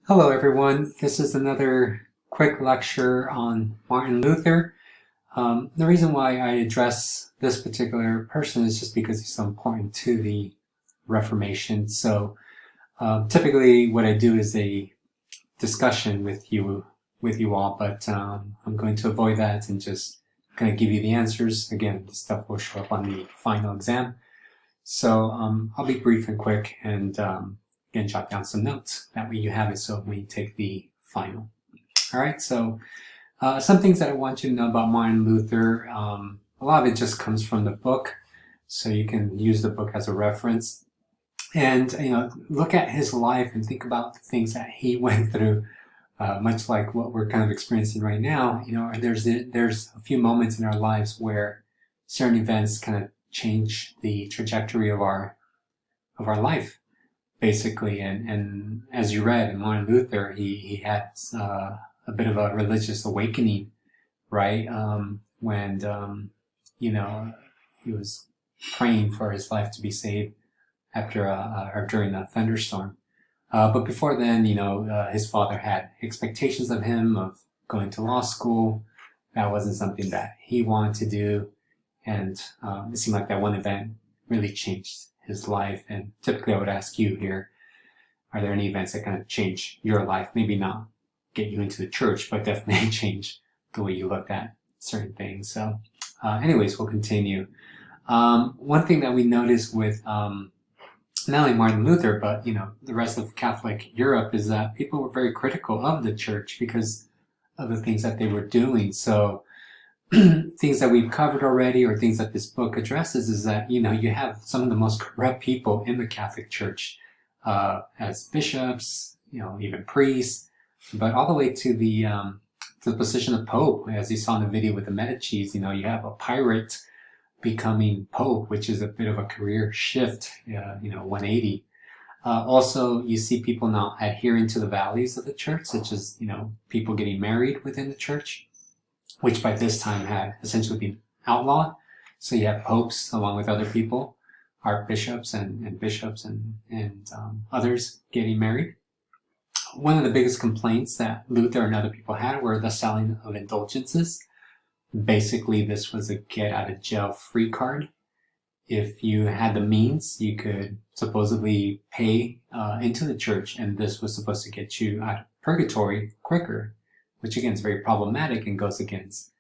Hello, everyone. This is another quick lecture on Martin Luther. The reason why I address this particular person is just because he's so important to the Reformation. So typically what I do is a discussion with you all, but I'm going to avoid that and just kind of give you the answers. Again, this stuff will show up on the final exam. So I'll be brief and quick and again, jot down some notes. That way you have it so when you take the final. All right, so some things that I want you to know about Martin Luther. A lot of it just comes from the book, so you can use the book as a reference. And, look at his life and think about the things that he went through, much like what we're kind of experiencing right now. There's a few moments in our lives where certain events kind of change the trajectory of our life, basically. And as you read in Martin Luther, he had a bit of a religious awakening, right? When he was praying for his life to be saved after or during a thunderstorm. But before then, his father had expectations of him of going to law school. That wasn't something that he wanted to do. And it seemed like that one event really changed his life. And typically I would ask you here, are there any events that kind of change your life? Maybe not get you into the church, but definitely change the way you looked at certain things. So anyways, we'll continue. One thing that we noticed with not only Martin Luther, but the rest of Catholic Europe is that people were very critical of the church because of the things that they were doing. So things that we've covered already, or things that this book addresses, is that you have some of the most corrupt people in the Catholic Church, as bishops, even priests, but all the way to the position of Pope, as you saw in the video with the Medicis. You have a pirate becoming Pope, which is a bit of a career shift, 180. Also, you see people not adhering to the values of the church, such as people getting married within the church, which by this time had essentially been outlawed. So you have popes along with other people, archbishops and bishops and others getting married. One of the biggest complaints that Luther and other people had were the selling of indulgences. Basically, this was a get out of jail free card. If you had the means, you could supposedly pay into the church, and this was supposed to get you out of purgatory quicker, which again is very problematic and goes against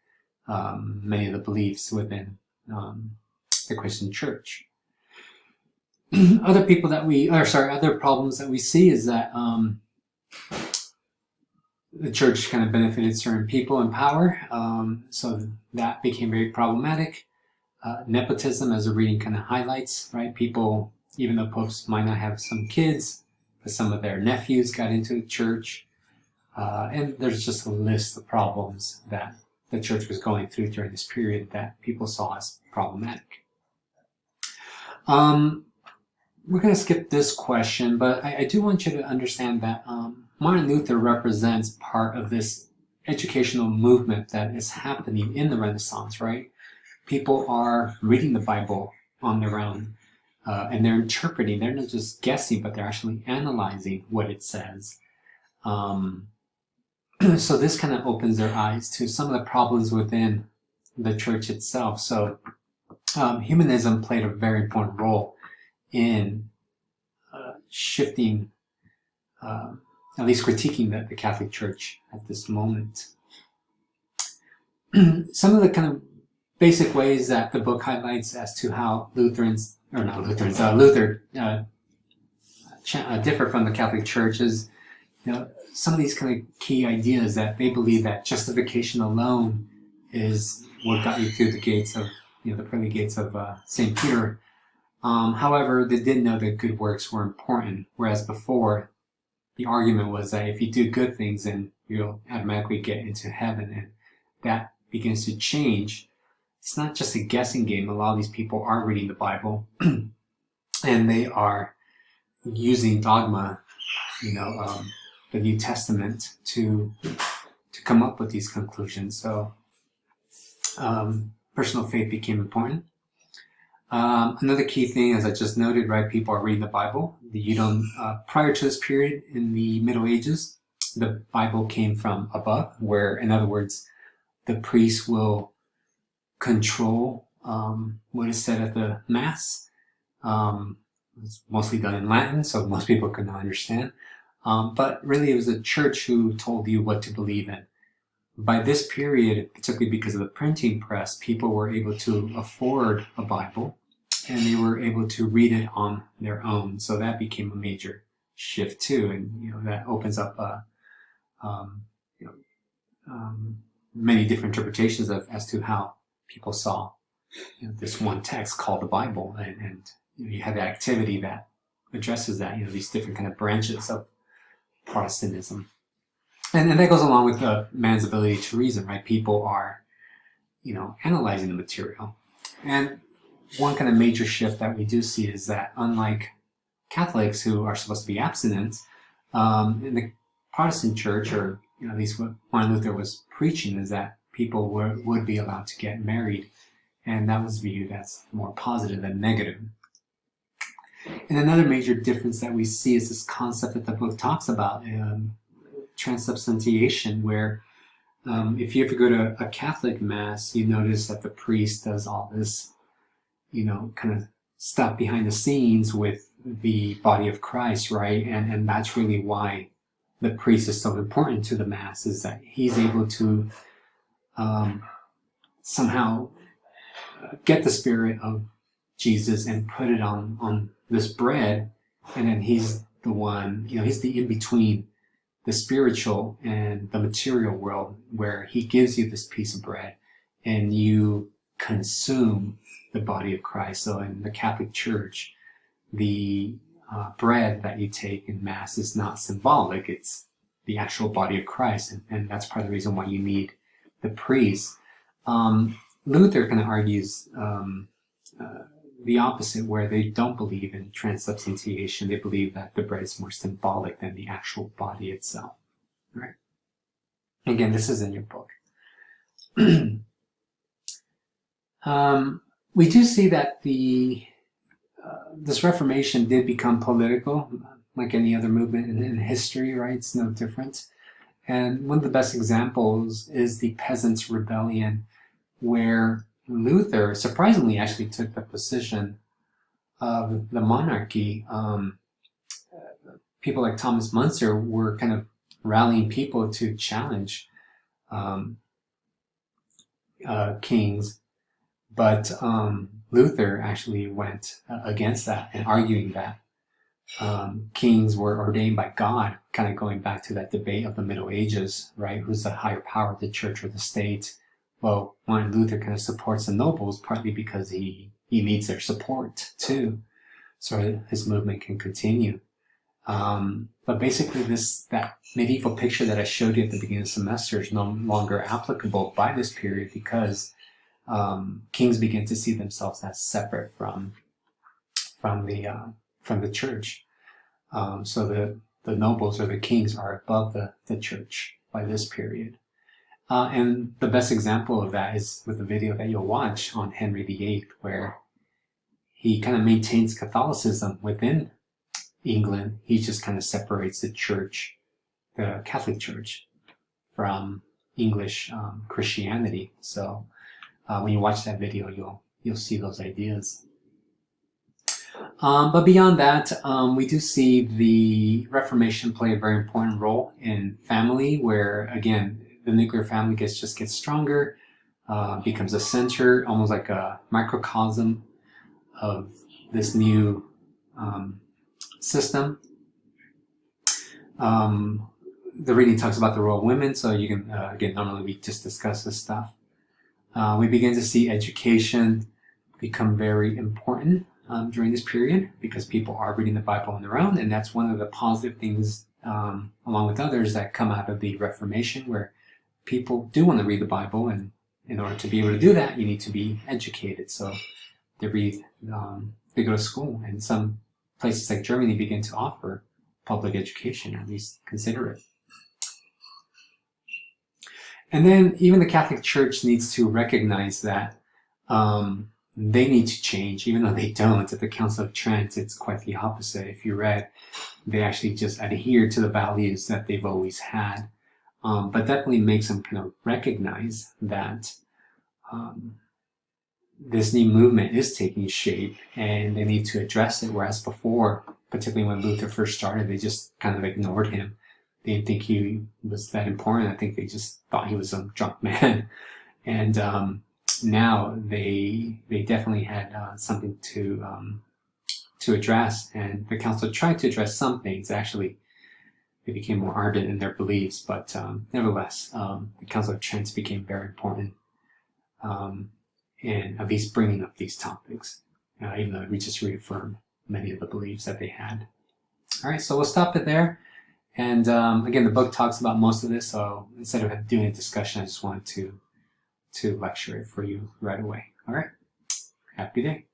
many of the beliefs within the Christian church. Other problems that we see is that the church kind of benefited certain people in power, so that became very problematic. Nepotism, as the reading kind of highlights, right? People, even though popes might not have some kids, but some of their nephews got into the church. And there's just a list of problems that the church was going through during this period that people saw as problematic. We're going to skip this question, but I do want you to understand that Martin Luther represents part of this educational movement that is happening in the Renaissance, right? People are reading the Bible on their own, and they're interpreting. They're not just guessing, but they're actually analyzing what it says. So this kind of opens their eyes to some of the problems within the church itself. So humanism played a very important role in shifting, at least critiquing the Catholic Church at this moment. Some of the kind of basic ways that the book highlights as to how Luther differ from the Catholic Church is, some of these kind of key ideas that they believe that justification alone is what got you through the gates of, the pearly gates of St. Peter. However, they did know that good works were important, whereas before, the argument was that if you do good things, then you'll automatically get into heaven, and that begins to change. It's not just a guessing game. A lot of these people are reading the Bible, and they are using dogma, the New Testament to come up with these conclusions. So personal faith became important. Another key thing, as I just noted, right, people are reading the Bible. You don't, prior to this period in the Middle Ages, the Bible came from above, where, in other words, the priest will control what is said at the Mass. It's mostly done in Latin, so most people could not understand. But really, it was the church who told you what to believe in. By this period, particularly because of the printing press, people were able to afford a Bible, and they were able to read it on their own. So that became a major shift too, and that opens up many different interpretations as to how people saw this one text called the Bible, and you have the activity that addresses that, these different kind of branches of Protestantism. And that goes along with man's ability to reason, right? People are, analyzing the material. And one kind of major shift that we do see is that, unlike Catholics who are supposed to be abstinent, in the Protestant church, or at least what Martin Luther was preaching, is that people would be allowed to get married, and that was viewed as more positive than negative. And another major difference that we see is this concept that the book talks about, transubstantiation, where if you ever go to a Catholic Mass, you notice that the priest does all this, kind of stuff behind the scenes with the body of Christ, right? And that's really why the priest is so important to the Mass, is that he's able to somehow get the spirit of Jesus and put it on this bread, and then he's the one, he's the in-between the spiritual and the material world, where he gives you this piece of bread and you consume the body of Christ. So in the Catholic Church, the bread that you take in Mass is not symbolic, it's the actual body of Christ, and that's part of the reason why you need the priest. Luther kind of argues the opposite, where they don't believe in transubstantiation. They believe that the bread is more symbolic than the actual body itself. Right? Again, this is in your book. We do see that this Reformation did become political, like any other movement in history, right? It's no different. And one of the best examples is the Peasants' Rebellion, where Luther surprisingly actually took the position of the monarchy. People like Thomas Müntzer were kind of rallying people to challenge kings, but Luther actually went against that and arguing that kings were ordained by God, kind of going back to that debate of the Middle Ages, right? Who's the higher power, the church or the state? Well, Martin Luther kind of supports the nobles, partly because he needs their support too, so his movement can continue. But basically that medieval picture that I showed you at the beginning of the semester is no longer applicable by this period, because kings begin to see themselves as separate from the church. So the nobles or the kings are above the church by this period. And the best example of that is with the video that you'll watch on Henry VIII, where he kind of maintains Catholicism within England. He just kind of separates the church, the Catholic Church, from English Christianity. So when you watch that video, you'll see those ideas. But beyond that, we do see the Reformation play a very important role in family, where, again, the nuclear family gets stronger, becomes a center, almost like a microcosm of this new system. The reading talks about the role of women, so you can, again, normally we just discuss this stuff. We begin to see education become very important during this period, because people are reading the Bible on their own, and that's one of the positive things, along with others, that come out of the Reformation, where people do want to read the Bible, and in order to be able to do that, you need to be educated. So they go to school, and some places like Germany begin to offer public education, or at least consider it. And then even the Catholic Church needs to recognize that they need to change, even though they don't. At the Council of Trent, it's quite the opposite. If you read, they actually just adhere to the values that they've always had. But definitely makes them kind of recognize that this new movement is taking shape and they need to address it. Whereas before, particularly when Luther first started, they just kind of ignored him. They didn't think he was that important. I think they just thought he was some drunk man. And now they definitely had something to address, and the council tried to address some things. Actually, they became more ardent in their beliefs, but nevertheless, the Council of Trent became very important in at least bringing up these topics, even though we just reaffirmed many of the beliefs that they had. All right, so we'll stop it there. And again, the book talks about most of this, so instead of doing a discussion, I just wanted to lecture it for you right away. All right, have a good day.